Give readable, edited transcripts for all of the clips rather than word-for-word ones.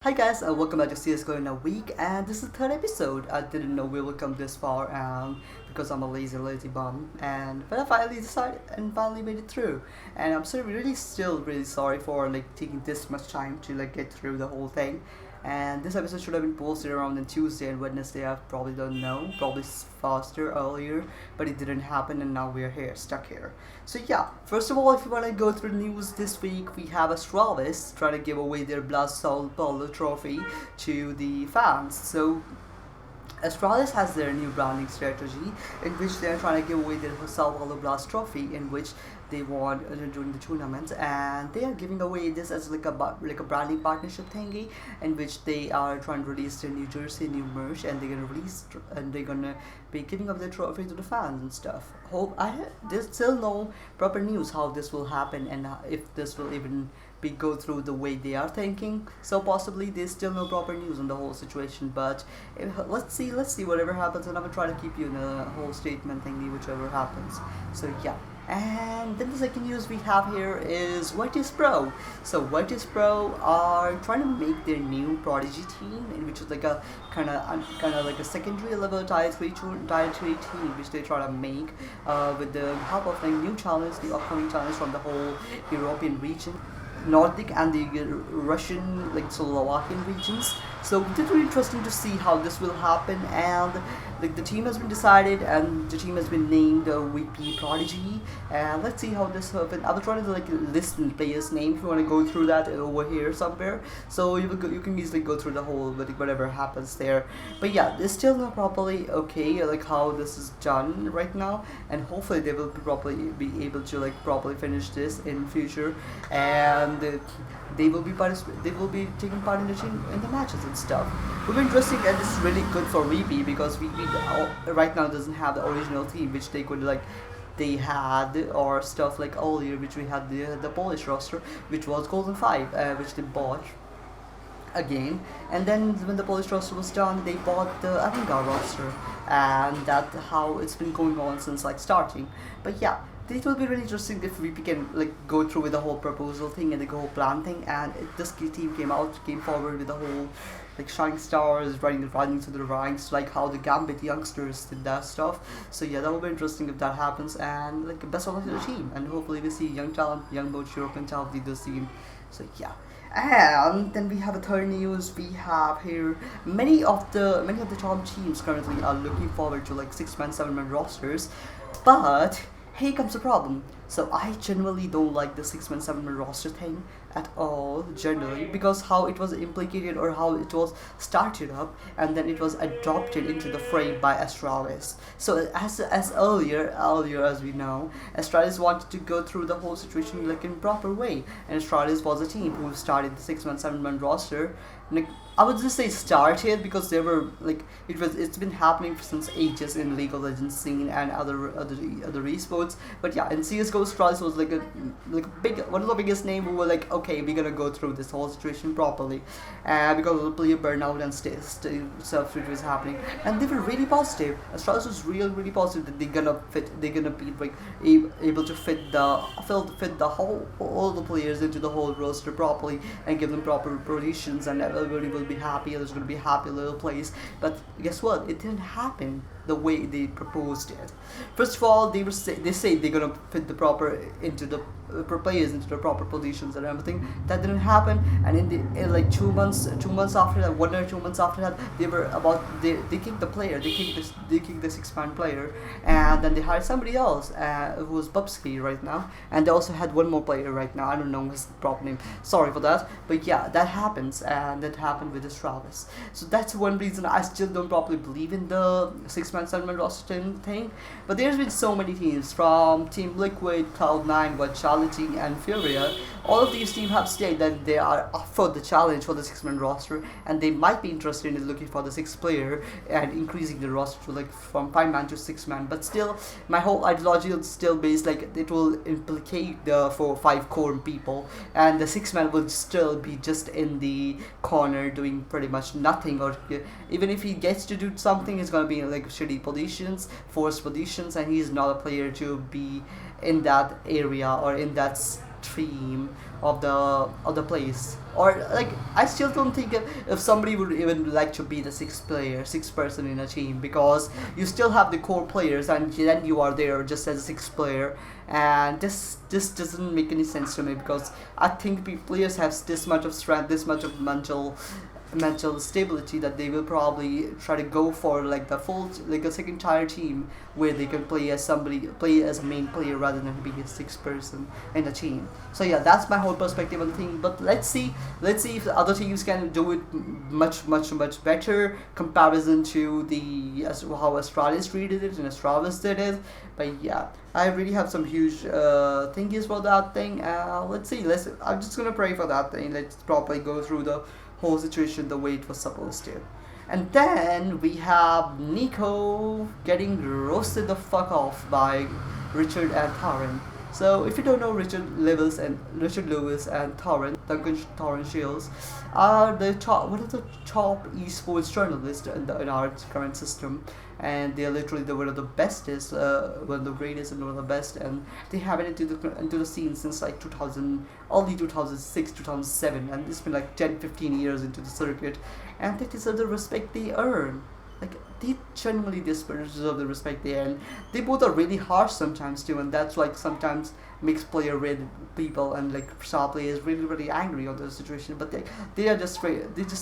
Hi guys, welcome back to CSGO in a week, and this is the third episode. I didn't know we would come this far, because I'm a lazy bum, but I finally decided and finally made it through. And I'm still really sorry for taking this much time to get through the whole thing. And this episode should have been posted around on Tuesday and Wednesday. I probably don't know, probably faster earlier, but it didn't happen, and now we're here, stuck here. So yeah, first of all, if you want to go through the news this week, we have Astralis trying to give away their Blast Soul Polo trophy to the fans. So Astralis has their new branding strategy in which they are trying to give away their Sao Paulo Blast trophy, in which they won during the tournament, and they are giving away this as like a branding partnership thingy, in which they are trying to release their New Jersey new merch, and they're gonna be giving up their trophy to the fans and stuff. There's still no proper news how this will happen, and if this will even go through the way they are thinking. So possibly there's still no proper news on the whole situation, but let's see whatever happens, and I'm gonna try to keep you in a whole statement thingy whichever happens. So yeah. And then the second news we have here is YTS Pro. So YTS Pro are trying to make their new Prodigy team, in which is like a kind of like a secondary level tier 3 team, which they try to make with the help of new challenge, the upcoming challenge from the whole European region, Nordic and the Russian, Slovakian regions. So it's really interesting to see how this will happen, and the team has been decided and the team has been named VP Prodigy, and let's see how this happens. I will try to list the players' name if you want to go through that over here somewhere, so you can easily go through the whole whatever happens there. But yeah, it's still not properly okay how this is done right now, and hopefully they will be able to properly finish this in future, and they will be taking part in the matches and stuff. It will be interesting, and it's really good for VP because VP right now doesn't have the original team which they could they had or stuff earlier, which we had the Polish roster, which was Golden 5, which they bought again, and then when the Polish roster was done, they bought the Avangard roster, and that's how it's been going on since starting. But yeah, it will be really interesting if we can go through with the whole proposal thing and the whole plan thing, and this team came forward with the whole shining stars running through the ranks, how the Gambit youngsters did that stuff. So yeah, that will be interesting if that happens, and best of luck to the team, and hopefully we see young talent, young both European talent lead this team. So yeah. And then we have a third news. We have here many of the top teams currently are looking forward to 6-man, 7-man rosters, but here comes the problem. So I generally don't like the 6-man, 7-man roster thing at all, generally, because how it was implicated or how it was started up, and then it was adopted into the fray by Astralis. So as earlier as we know, Astralis wanted to go through the whole situation in proper way, and Astralis was a team who started the 6-man, 7-man roster. I would just say started, because they were it's been happening since ages in League of Legends scene and other esports. But yeah, in CSGO, Astralis was one of the biggest name who were okay, we're gonna go through this whole situation properly, because of the player burnout and stuff which was happening, and they were really positive. Astralis was really positive that they're gonna be able to fit the whole all the players into the whole roster properly and give them proper positions, and everybody will be happy. There's going to be a happy little place. But guess what? It didn't happen the way they proposed it. First of all, they say they're gonna fit the proper into the players into the proper positions and everything. That didn't happen, and in 2 months after that, 1 or 2 months after that, they kicked the player. They kicked the 6-man player, and then they hired somebody else who was Bubsky right now, and they also had one more player right now. I don't know his proper name. Sorry for that, but yeah, that happens, and that happened with Astralis. So that's one reason I still don't properly believe in the 6-man, 7-man roster thing. But there's been so many teams, from Team Liquid, Cloud9, Vitality, and Furia. All of these teams have stated that they are up for the challenge for the 6-man roster, and they might be interested in looking for the 6th player and increasing the roster to from 5-man to 6-man. But still, my whole ideology is still based it will implicate the 5 core people, and the 6-man will still be just in the corner doing pretty much nothing, or even if he gets to do something, he's gonna be in shitty positions, forced positions, and he's not a player to be in that area or in that team of the place. Or like I still don't think if somebody would even like to be the sixth person in a team, because you still have the core players and then you are there just as a sixth player, and this doesn't make any sense to me, because I think players have this much of strength, this much of mental stability, that they will probably try to go for like the full, like a second tier team where they can play as a main player rather than being a sixth person in a team. So yeah, that's my whole perspective on the thing. But let's see if the other teams can do it much better comparison to how Astralis treated it and Astralis did it. But yeah, I really have some huge thingies for that thing. Let's see. I'm just gonna pray for that thing. Let's probably go through the whole situation the way it was supposed to. And then we have Niko getting roasted the fuck off by Richard and Thorin. So if you don't know, Richard Lewis and Duncan Thorin Shields are one of the top esports journalists in our current system, and they're literally one of the bestest, one of the greatest and one of the best, and they have been into the scene since like early 2006, 2007, and it's been like 10-15 years into the circuit, and they deserve the respect they earn. Like, they genuinely deserve the respect they earn. They both are really harsh sometimes too, and that's like sometimes makes people and like star players really angry on the situation. But they're just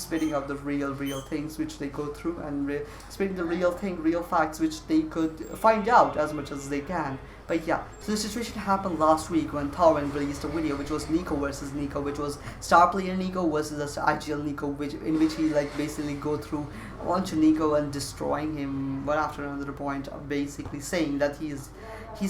spitting out the real things which they go through, and spitting the real facts which they could find out as much as they can. But yeah, so the situation happened last week when Thorin released a video which was Niko versus Niko, which was star player Niko versus IGL Niko, in which he like basically go through onto Niko and destroying him one after another point, basically saying that he's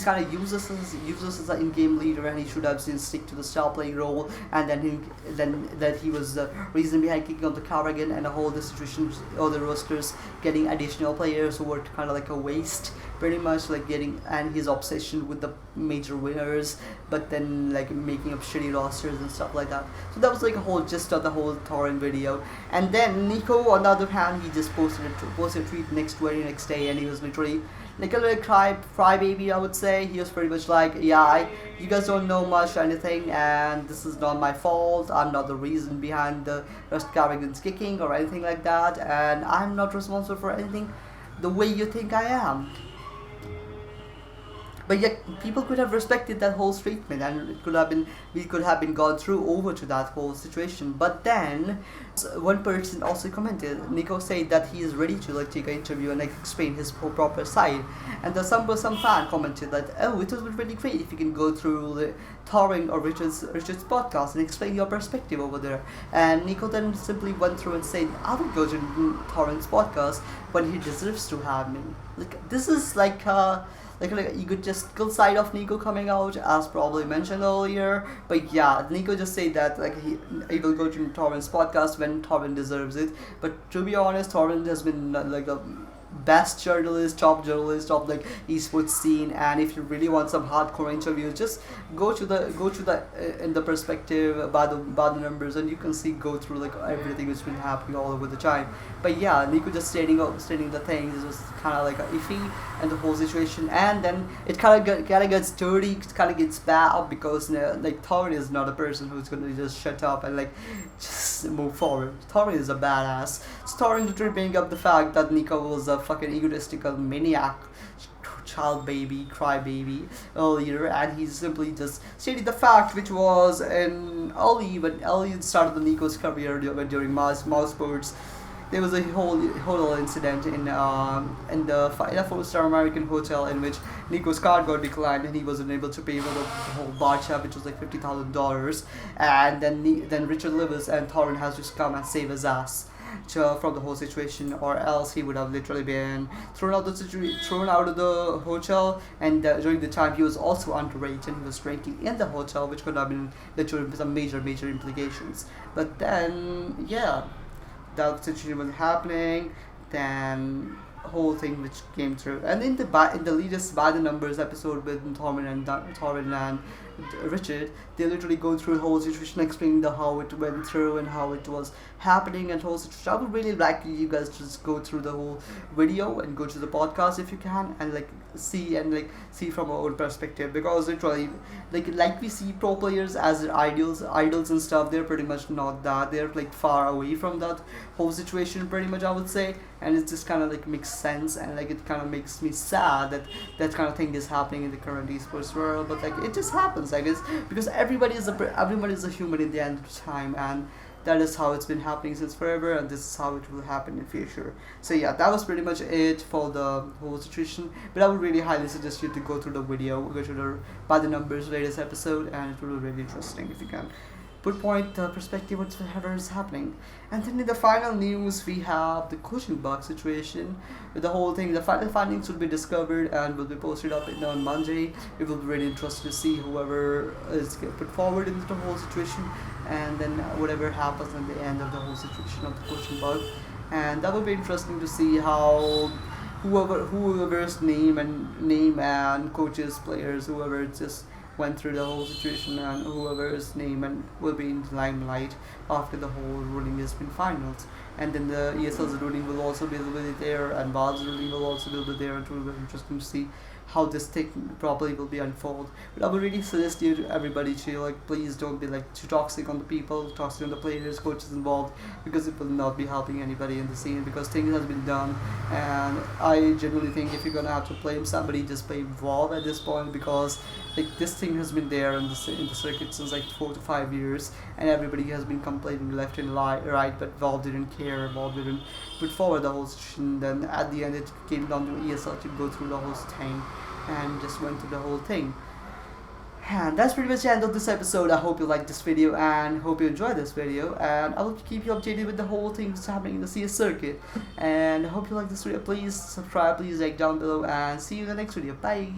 kind of useless as an in-game leader, and he should have stick to the star playing role, and then that he was the reason behind kicking out the Carrigan and the whole the situation, all the rosters getting additional players who were kind of like a waste, pretty much, like getting, and his obsession with the major winners, but then like making up shitty rosters and stuff like that. So that was like a whole gist of the whole Thorin video. And then Niko, on the other hand, he just posted a tweet very next day, and he was literally like a little crybaby, I would say. He was pretty much like, yeah, you guys don't know much or anything, and this is not my fault. I'm not the reason behind the Rust Carrigan's kicking or anything like that, and I'm not responsible for anything the way you think I am. But yet, people could have respected that whole statement, and we could have been gone through over to that whole situation. But then, one person also commented. Niko said that he is ready to like take an interview and like explain his proper side. And then some fan commented that, oh, it would be really great if you can go through the Thorin or Richard's podcast and explain your perspective over there. And Niko then simply went through and said, I will go to Thorin's podcast when he deserves to have me. Like, this is like like egotistical side of Niko coming out, as probably mentioned earlier. But yeah, Niko just said that like he will go to Thorin's podcast when Thorin deserves it. But to be honest, Thorin has been like a best top journalist of like esports scene, and if you really want some hardcore interviews, just go to the in the perspective by the numbers, and you can go through like everything that's been happening all over the time. But yeah, Niko just stating the things was kind of like iffy, and the whole situation, and then it kind of gets dirty, it kind of gets bad, because like Thorin is not a person who's gonna just shut up and like just move forward. Thorin is a badass. So Thorin literally bringing up the fact that Niko was a fucking egotistical maniac, child baby, crybaby earlier, and he simply just stated the fact, which was when early started the Niko's career during mouse sports. There was a whole incident in a 4-star American hotel in which Niko's card got declined, and he wasn't able to pay for the whole bar tab, which was like $50,000, and then Richard Lewis and Thorin has just come and save his ass from the whole situation, or else he would have literally been thrown out of the hotel. And during the time he was also underage, and he was drinking in the hotel, which could have been literally some major implications. But then yeah, that situation was happening, then whole thing which came through. And in the latest By the Numbers episode with Thorin and Richard, they literally go through the whole situation, explaining how it went through and how it was happening and whole situation. I would really like you guys to just go through the whole video and go to the podcast if you can, and see from our own perspective, because literally like we see pro players as their idols and stuff. They're pretty much not that. They're like far away from that whole situation, pretty much, I would say. And it just kind of like makes sense, and like it kind of makes me sad that that kind of thing is happening in the current esports world. But like it just happens, I guess, because everybody is a human in the end of time, and that is how it's been happening since forever, and this is how it will happen in future. So yeah, that was pretty much it for the whole situation. But I would really highly suggest you to go through the video, go to the by the numbers latest episode, and it will be really interesting if you can put point perspective whatever is happening. And then in the final news, we have the coaching bug situation. With the whole thing, the final findings will be discovered and will be posted up on Monday. It will be really interesting to see whoever is put forward into the whole situation, and then whatever happens at the end of the whole situation of the coaching bug. And that will be interesting to see how whoever's name and coaches, players, whoever just went through the whole situation, and whoever's name and will be in the limelight after the whole ruling has been finals. And then the ESL's ruling will also be there, and VAD's ruling will also be there, and it will be interesting to see how this thing probably will be unfold. But I would really suggest you to everybody to please don't be too toxic on the people, toxic on the players, coaches involved, because it will not be helping anybody in the scene, because things has been done. And I genuinely think if you're gonna have to blame somebody, just blame Valve at this point, because this thing has been there in the circuit since 4 to 5 years, and everybody has been complaining left and right, but Valve didn't care. Valve didn't put forward the whole situation. Then at the end it came down to ESL to go through the whole thing, and just went through the whole thing. And that's pretty much the end of this episode. I hope you liked this video and hope you enjoyed this video, and I will keep you updated with the whole thing that's happening in the CS circuit. And I hope you like this video. Please subscribe, please like down below, and see you in the next video. Bye.